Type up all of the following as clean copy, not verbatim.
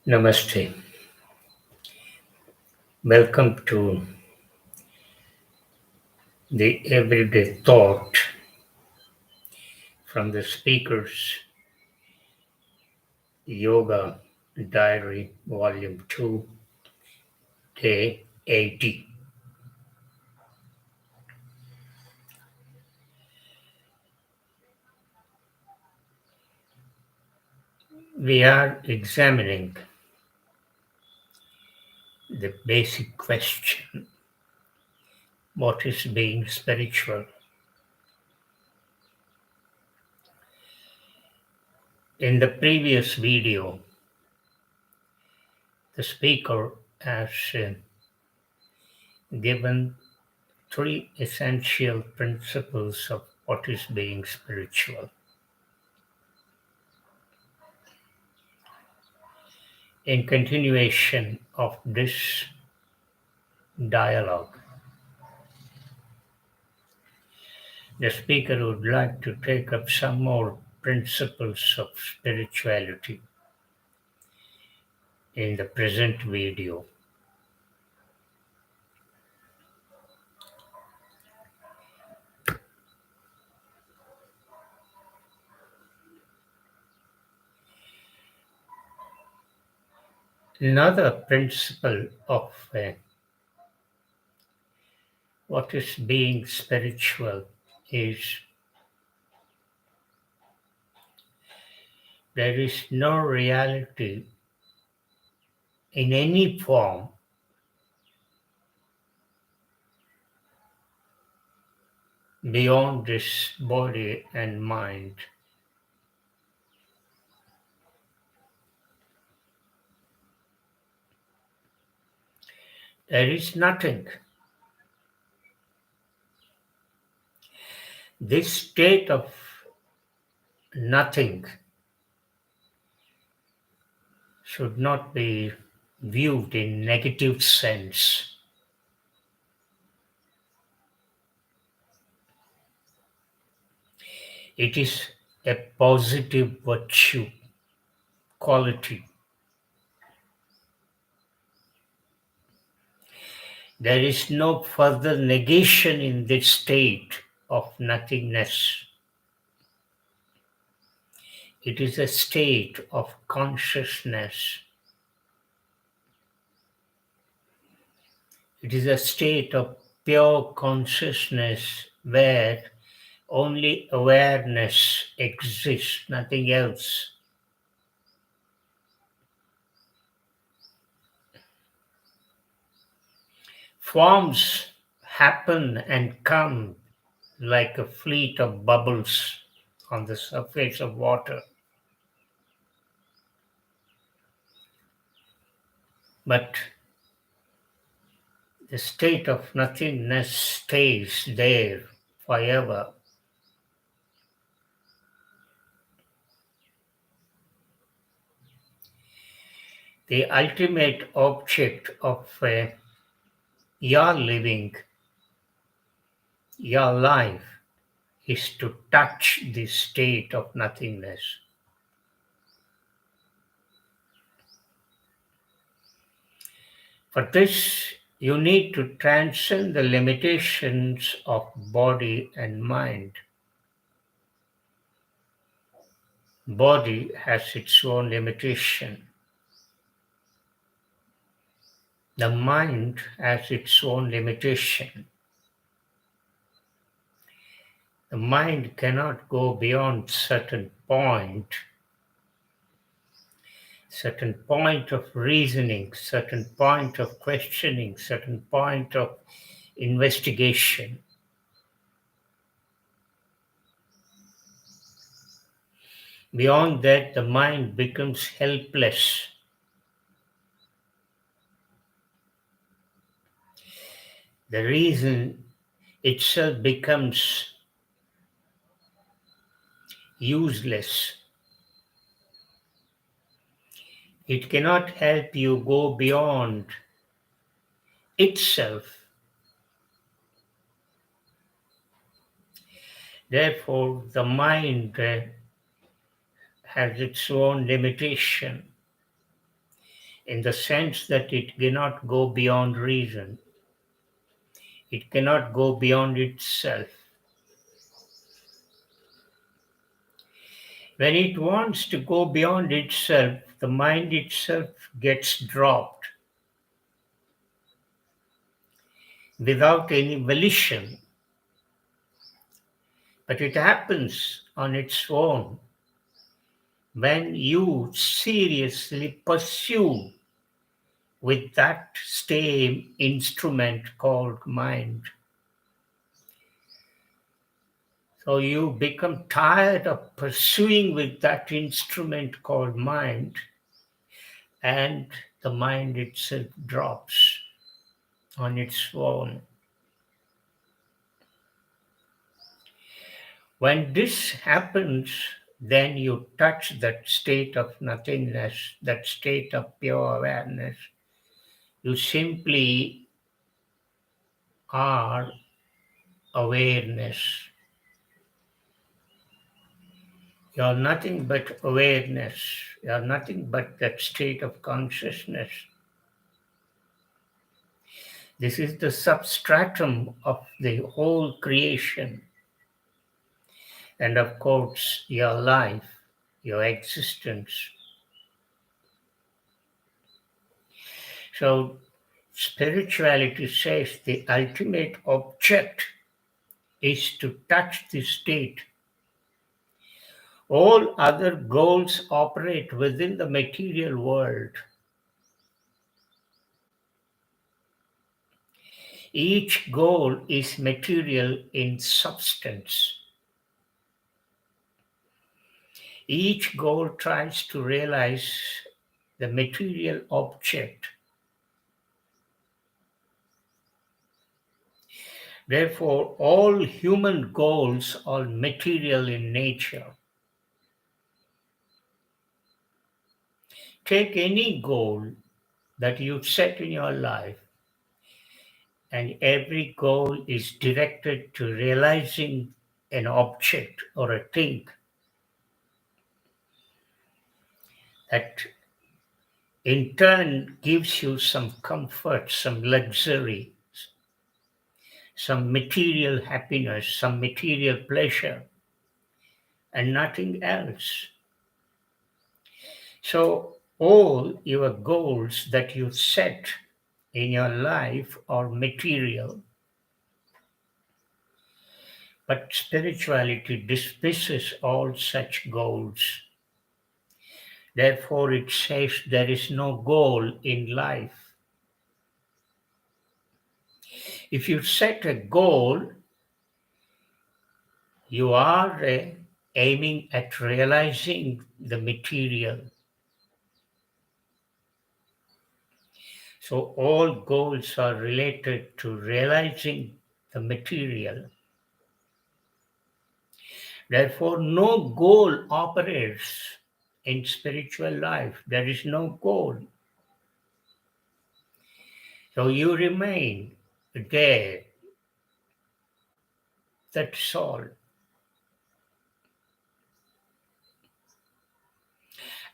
Namaste. Welcome to the Everyday Thought from the Speaker's Yoga Diary, Volume 2, Day 80. We are examining the basic question: what is being spiritual? In the previous video, the speaker has given three essential principles of what is being spiritual. In continuation of this dialogue, the speaker would like to take up some more principles of spirituality in the present video. Another principle of what is being spiritual is there is no reality in any form beyond this body and mind. There is nothing. This state of nothing should not be viewed in negative sense. It is a positive virtue, quality. There is no further negation in this state of nothingness. It is a state of consciousness. It is a state of pure consciousness where only awareness exists, nothing else. Forms happen and come like a fleet of bubbles on the surface of water. But the state of nothingness stays there forever. The ultimate object of your living, your life, is to touch the state of nothingness. For this, you need to transcend the limitations of body and mind. Body has its own limitation. The mind has its own limitation. The mind cannot go beyond certain point of reasoning, certain point of questioning, certain point of investigation. Beyond that, the mind becomes helpless. The reason itself becomes useless. It cannot help you go beyond itself. Therefore, the mind has its own limitation. in the sense that it cannot go beyond reason, it cannot go beyond itself. When it wants to go beyond itself, the mind itself gets dropped without any volition, but it happens on its own when you seriously pursue with that same instrument called mind. So you become tired of pursuing with that instrument called mind, and the mind itself drops on its own. When this happens, then you touch that state of nothingness, that state of pure awareness. You simply are awareness. You are nothing but awareness. You are nothing but that state of consciousness. This is the substratum of the whole creation. And of course, your life, your existence. So, spirituality says the ultimate object is to touch this state. All other goals operate within the material world. Each goal is material in substance. Each goal tries to realize the material object. Therefore, all human goals are material in nature. Take any goal that you set in your life, and every goal is directed to realizing an object or a thing that in turn gives you some comfort, some luxury, some material happiness, some material pleasure, and nothing else. So, all your goals that you set in your life are material, but spirituality dismisses all such goals. Therefore, it says there is no goal in life. If you set a goal, you are aiming at realizing the material. So, all goals are related to realizing the material. Therefore, no goal operates in spiritual life. There is no goal. So you remain there. That's all.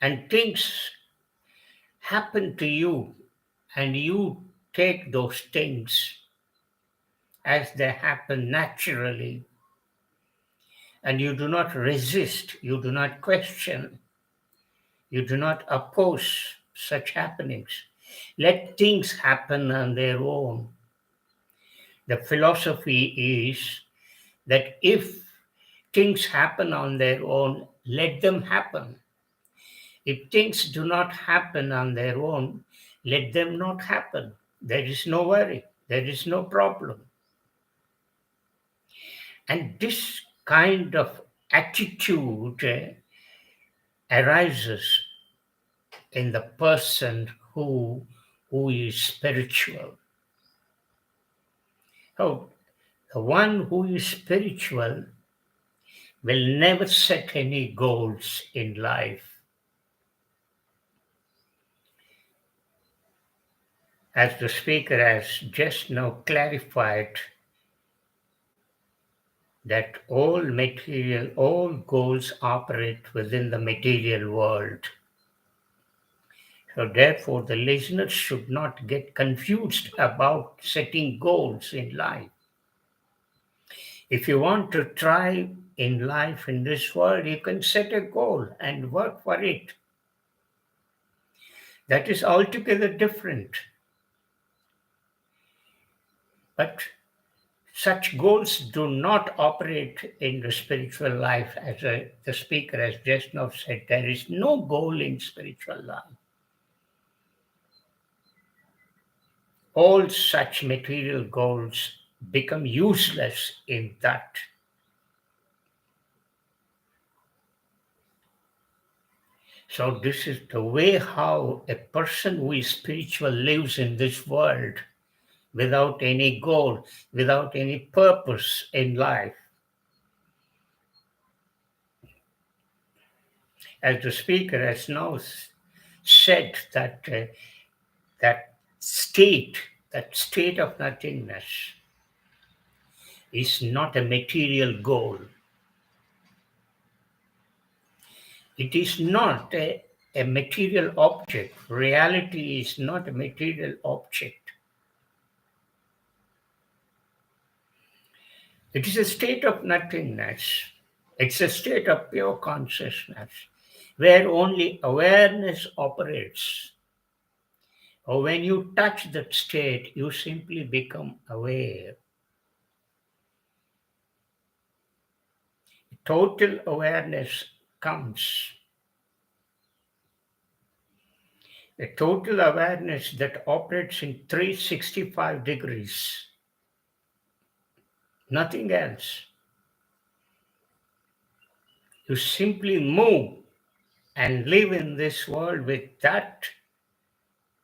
And things happen to you, and you take those things as they happen naturally. And you do not resist, you do not question, you do not oppose such happenings. Let things happen on their own. The philosophy is that if things happen on their own, let them happen. If things do not happen on their own, let them not happen. There is no worry, there is no problem. And this kind of attitude arises in the person who is spiritual. Oh, the one who is spiritual will never set any goals in life. As the speaker has just now clarified, that all goals operate within the material world. So, therefore, the listeners should not get confused about setting goals in life. If you want to thrive in life in this world, you can set a goal and work for it. That is altogether different. But such goals do not operate in the spiritual life, as the speaker has just now said. There is no goal in spiritual life. All such material goals become useless in that. So, this is the way how a person who is spiritual lives in this world without any goal, without any purpose in life. As the speaker has now said, that state, that state of nothingness is not a material goal. It is not a material object. Reality is not a material object. It is a state of nothingness. It's a state of pure consciousness where only awareness operates. Or when you touch that state, you simply become aware. Total awareness comes. A total awareness that operates in 365 degrees. Nothing else. You simply move and live in this world with that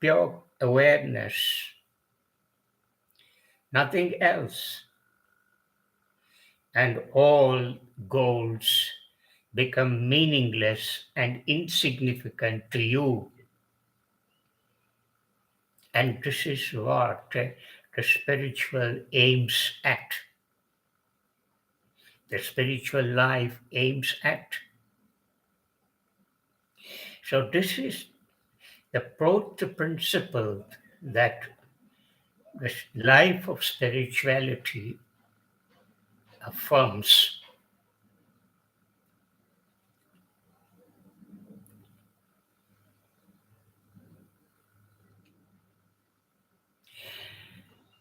pure awareness. Nothing else. And all goals become meaningless and insignificant to you. And this is what the spiritual aims at. The spiritual life aims at. So this is the fourth principle that the life of spirituality affirms.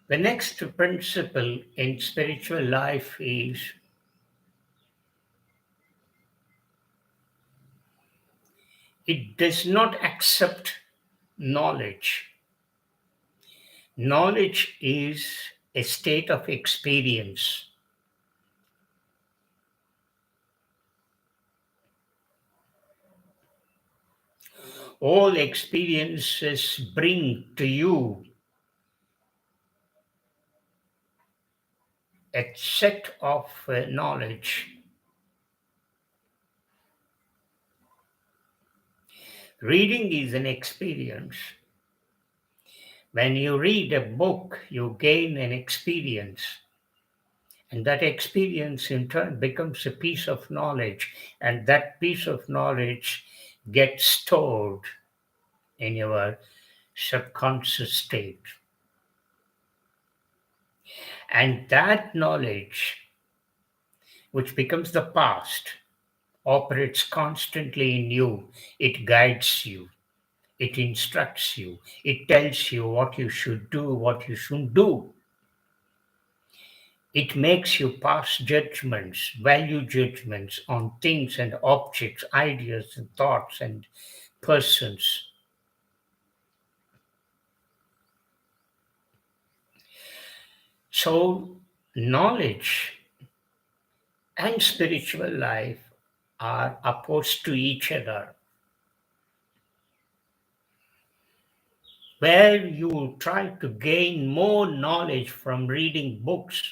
The next principle in spiritual life is it does not accept knowledge. Knowledge is a state of experience. All experiences bring to you a set of knowledge. Reading is an experience. When you read a book, you gain an experience. And that experience in turn becomes a piece of knowledge. And that piece of knowledge gets stored in your subconscious state. And that knowledge, which becomes the past, operates constantly in you. It guides you. It instructs you. It tells you what you should do, what you shouldn't do. It makes you pass judgments, value judgments on things and objects, ideas and thoughts and persons. So, knowledge and spiritual life are opposed to each other. Where you try to gain more knowledge from reading books,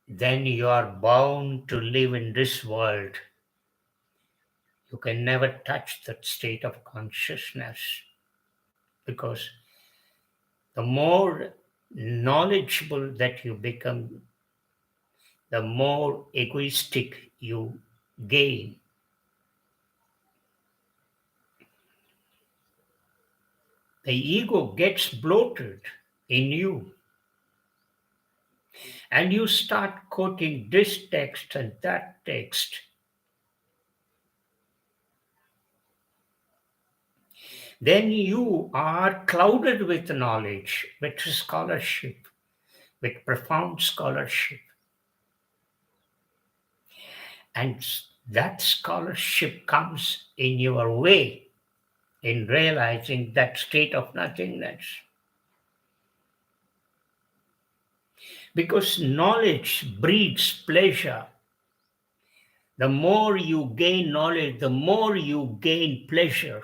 then you are bound to live in this world. You can never touch that state of consciousness because the more knowledgeable that you become, the more egoistic you gain. the ego gets bloated in you, and you start quoting this text and that text. Then you are clouded with knowledge, with scholarship, with profound scholarship. And that scholarship comes in your way in realizing that state of nothingness. Because knowledge breeds pleasure. The more you gain knowledge, the more you gain pleasure.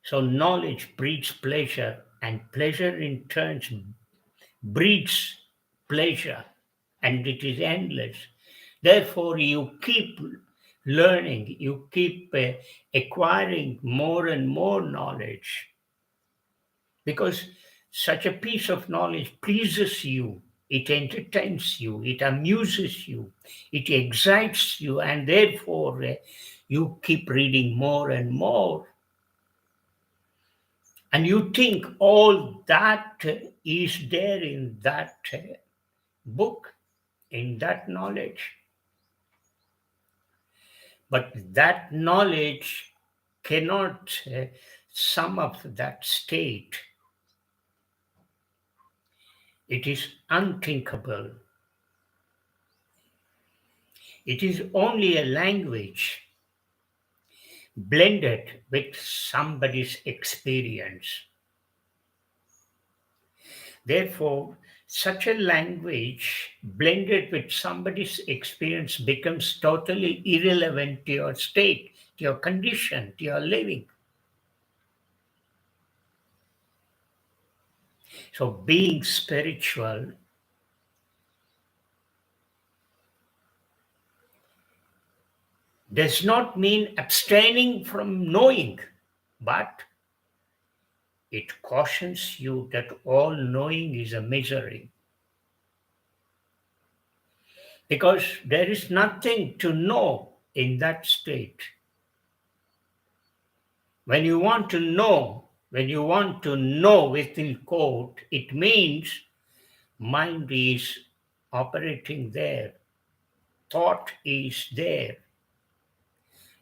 So knowledge breeds pleasure, and pleasure in turn breeds pleasure, and it is endless. Therefore, you keep learning, you keep acquiring more and more knowledge, because such a piece of knowledge pleases you, it entertains you, it amuses you, it excites you, and therefore you keep reading more and more. And you think all that is there in that book, in that knowledge. But that knowledge cannot sum up that state. It is unthinkable. It is only a language blended with somebody's experience. Therefore, such a language blended with somebody's experience becomes totally irrelevant to your state, to your condition, to your living. So, being spiritual does not mean abstaining from knowing, but it cautions you that all knowing is a misery. Because there is nothing to know in that state. When you want to know within quote, it means mind is operating there, thought is there.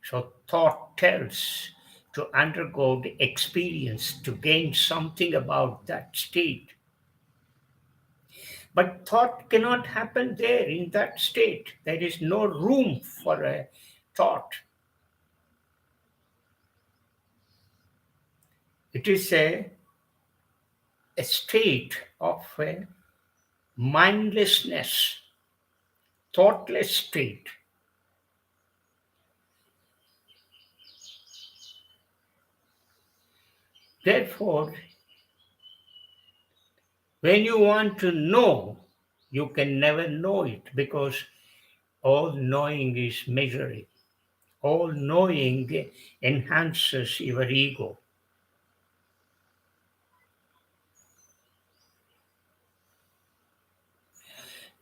So thought tells to undergo the experience to gain something about that state. But thought cannot happen there in that state. There is no room for a thought. It is a state of mindlessness, thoughtless state. Therefore, when you want to know, you can never know it, because all knowing is misery. All knowing enhances your ego.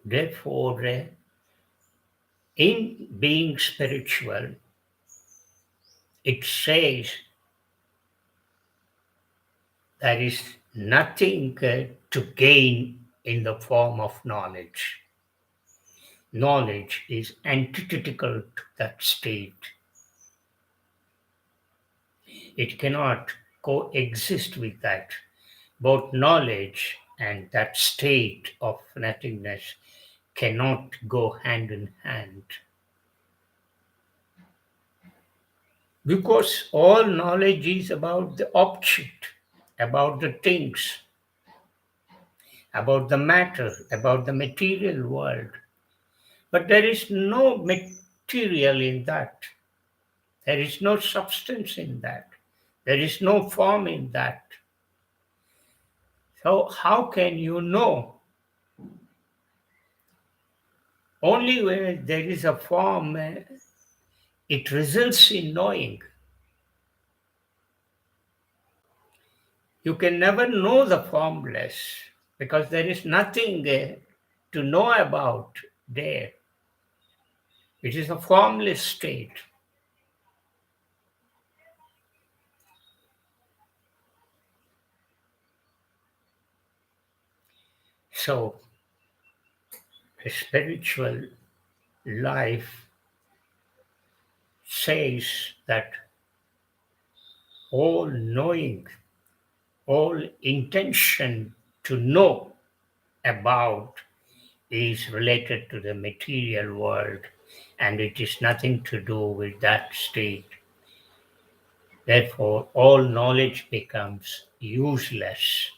Therefore, in being spiritual, it says there is nothing to gain in the form of knowledge. Knowledge is antithetical to that state. It cannot coexist with that. Both knowledge and that state of nothingness cannot go hand in hand. Because all knowledge is about the object, about the things, about the matter, about the material world. But there is no material in that. There is no substance in that. There is no form in that. So, how can you know? Only where there is a form, it results in knowing. You can never know the formless, because there is nothing to know about there. It is a formless state. So, a spiritual life says that all knowing, all intention to know about is related to the material world, and it is nothing to do with that state. Therefore, all knowledge becomes useless.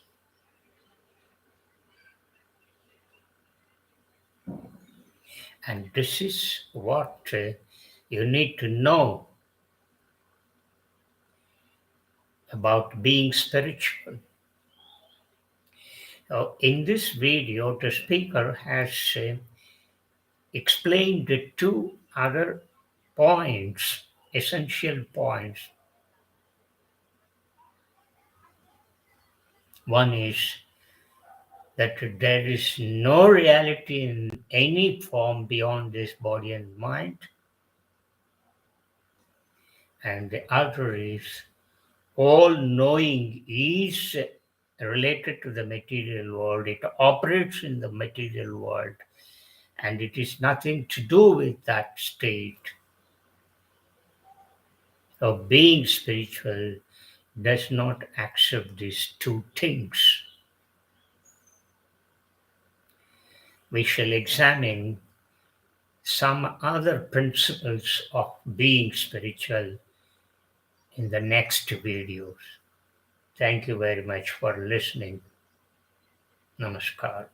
And this is what you need to know about being spiritual. In this video, the speaker has explained the two other points, essential points. One is that there is no reality in any form beyond this body and mind. And the other is all knowing is related to the material world. It operates in the material world, and it is nothing to do with that state. So being spiritual does not accept these two things. We shall examine some other principles of being spiritual in the next videos. Thank you very much for listening. Namaskar.